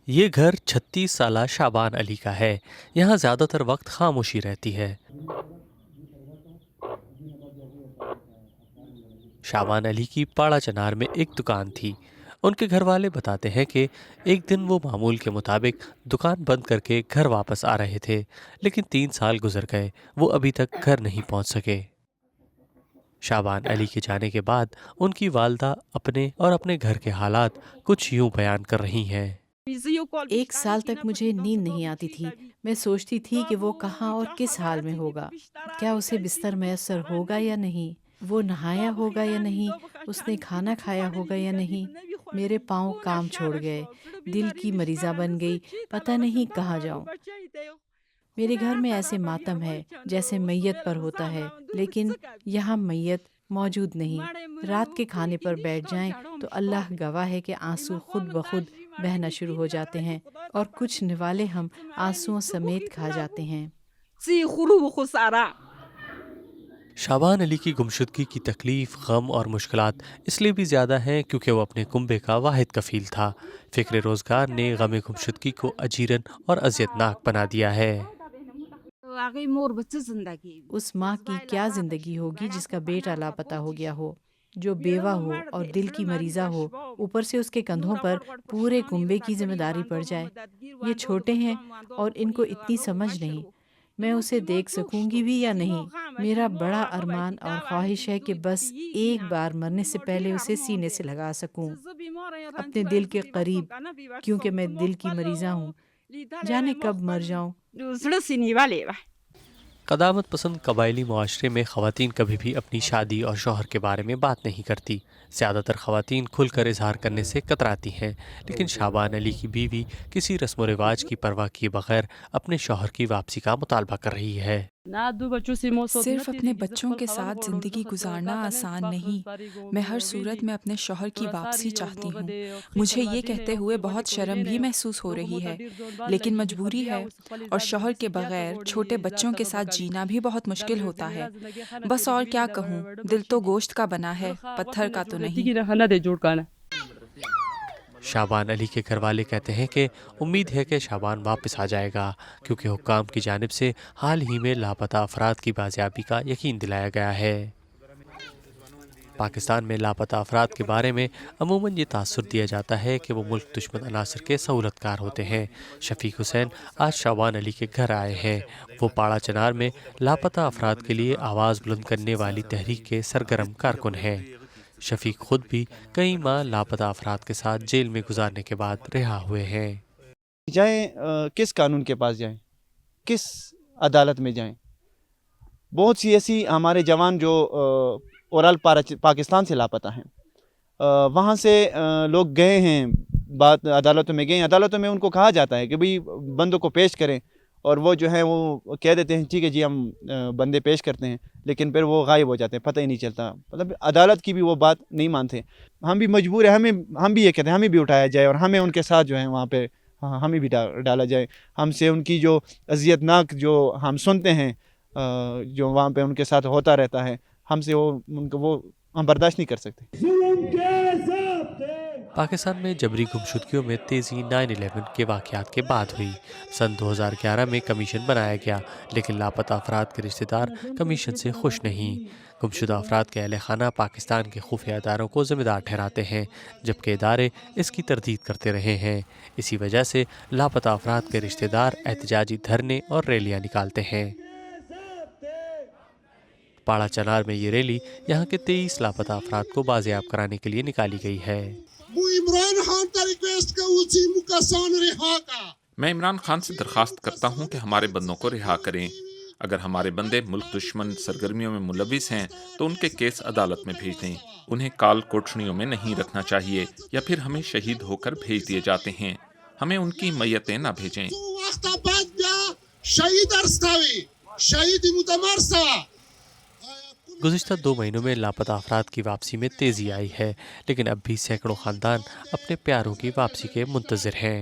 یہ گھر 36 سالہ شعبان علی کا ہے۔ یہاں زیادہ تر وقت خاموشی رہتی ہے۔ شعبان علی کی پاڑا چنار میں ایک دکان تھی۔ ان کے گھر والے بتاتے ہیں کہ ایک دن وہ معمول کے مطابق دکان بند کر کے گھر واپس آ رہے تھے، لیکن 3 سال گزر گئے، وہ ابھی تک گھر نہیں پہنچ سکے۔ شعبان علی کے جانے کے بعد ان کی والدہ اپنے گھر کے حالات کچھ یوں بیان کر رہی ہیں۔ 1 سال تک مجھے نیند نہیں آتی تھی۔ میں سوچتی تھی کہ وہ کہاں اور کس حال میں ہوگا، کیا اسے بستر میسر ہوگا یا نہیں، وہ نہایا ہوگا یا نہیں، اس نے کھانا کھایا ہوگا یا نہیں۔ میرے پاؤں کام چھوڑ گئے، دل کی مریضہ بن گئی، پتہ نہیں کہاں جاؤں۔ میرے گھر میں ایسے ماتم ہے جیسے میت پر ہوتا ہے، لیکن یہاں میت موجود نہیں۔ رات کے کھانے پر بیٹھ جائیں تو اللہ گواہ ہے کہ آنسو خود بخود بہنا شروع ہو جاتے ہیں، اور کچھ نوالے ہم آنسوؤں سمیت کھا جاتے ہیں۔ شعبان علی کی گمشدگی کی تکلیف، غم اور مشکلات اس لیے بھی زیادہ ہیں کیونکہ وہ اپنے کنبے کا واحد کفیل تھا۔ فکر روزگار نے غم گمشدگی کو اجیرن اور اذیت ناک بنا دیا ہے۔ اس ماں کی کیا زندگی ہوگی جس کا بیٹا لاپتہ ہو گیا ہو، جو بیوہ ہو اور دل کی مریضہ ہو، اوپر سے اس کے کندھوں پر پورے کنبے کی ذمہ داری پڑ جائے۔ یہ چھوٹے ہیں اور ان کو اتنی سمجھ نہیں، میں اسے دیکھ سکوں گی بھی یا نہیں۔ میرا بڑا ارمان اور خواہش ہے کہ بس ایک بار مرنے سے پہلے اسے سینے سے لگا سکوں، اپنے دل کے قریب، کیونکہ میں دل کی مریضہ ہوں، جانے کب مر جاؤں۔ قدامت پسند قبائلی معاشرے میں خواتین کبھی بھی اپنی شادی اور شوہر کے بارے میں بات نہیں کرتی۔ زیادہ تر خواتین کھل کر اظہار کرنے سے کتراتی ہیں، لیکن شعبان علی کی بیوی کسی رسم و رواج کی پرواہ کیے بغیر اپنے شوہر کی واپسی کا مطالبہ کر رہی ہے۔ صرف اپنے بچوں کے ساتھ زندگی گزارنا آسان نہیں۔ میں ہر صورت میں اپنے شوہر کی واپسی چاہتی ہوں۔ مجھے یہ کہتے ہوئے بہت شرم بھی محسوس ہو رہی ہے، لیکن مجبوری ہے، اور شوہر کے بغیر چھوٹے بچوں کے ساتھ جینا بھی بہت مشکل ہوتا ہے۔ بس اور کیا کہوں، دل تو گوشت کا بنا ہے، پتھر کا تو نہیں۔ شعبان علی کے گھر والے کہتے ہیں کہ امید ہے کہ شعبان واپس آ جائے گا، کیونکہ حکام کی جانب سے حال ہی میں لاپتہ افراد کی بازیابی کا یقین دلایا گیا ہے۔ پاکستان میں لاپتہ افراد کے بارے میں عموماً یہ تاثر دیا جاتا ہے کہ وہ ملک دشمن عناصر کے سہولت کار ہوتے ہیں۔ شفیق حسین آج شعبان علی کے گھر آئے ہیں۔ وہ پاڑا چنار میں لاپتہ افراد کے لیے آواز بلند کرنے والی تحریک کے سرگرم کارکن ہیں۔ شفیق خود بھی کئی ماہ لاپتہ افراد کے ساتھ جیل میں گزارنے کے بعد رہا ہوئے ہیں۔ جائیں کس قانون کے پاس جائیں، کس عدالت میں جائیں؟ بہت سی ایسی ہمارے جوان جو اورال پاکستان سے لاپتہ ہیں، وہاں سے لوگ گئے ہیں، بات عدالتوں میں گئے ہیں، عدالتوں میں ان کو کہا جاتا ہے کہ بھئی بندوں کو پیش کریں، اور وہ جو ہیں وہ کہہ دیتے ہیں ٹھیک ہے جی ہم بندے پیش کرتے ہیں، لیکن پھر وہ غائب ہو جاتے ہیں، پتہ ہی نہیں چلتا، مطلب عدالت کی بھی وہ بات نہیں مانتے۔ ہم بھی مجبور ہیں، ہم بھی یہ کہتے ہیں ہمیں بھی اٹھایا جائے اور ہمیں ان کے ساتھ جو ہے وہاں پہ ہمیں بھی ڈالا جائے۔ ہم سے ان کی جو اذیت ناک جو ہم سنتے ہیں، جو وہاں پہ ان کے ساتھ ہوتا رہتا ہے، ہم سے وہ ہم برداشت نہیں کر سکتے۔ پاکستان میں جبری گمشدگیوں میں تیزی 9/11 کے واقعات کے بعد ہوئی۔ سن 2011 میں کمیشن بنایا گیا، لیکن لاپتہ افراد کے رشتہ دار کمیشن سے خوش نہیں۔ گمشدہ افراد کے اہل خانہ پاکستان کے خفیہ اداروں کو ذمہ دار ٹھہراتے ہیں، جبکہ ادارے اس کی تردید کرتے رہے ہیں۔ اسی وجہ سے لاپتہ افراد کے رشتہ دار احتجاجی دھرنے اور ریلیاں نکالتے ہیں۔ پاڑا چنار میں یہ ریلی یہاں کے 23 لاپتہ افراد کو بازیاب کرانے کے لیے نکالی گئی ہے۔ میں عمران خان سے درخواست کرتا ہوں کہ ہمارے بندوں کو رہا کریں۔ اگر ہمارے بندے ملک دشمن سرگرمیوں میں ملوث ہیں تو ان کے کیس عدالت میں بھیج دیں۔ انہیں کال کوٹھڑیوں میں نہیں رکھنا چاہیے، یا پھر ہمیں شہید ہو کر بھیج دیے جاتے ہیں۔ ہمیں ان کی میتیں نہ بھیجیں۔ گزشتہ 2 مہینوں میں لاپتہ افراد کی واپسی میں تیزی آئی ہے، لیکن اب بھی سینکڑوں خاندان اپنے پیاروں کی واپسی کے منتظر ہیں۔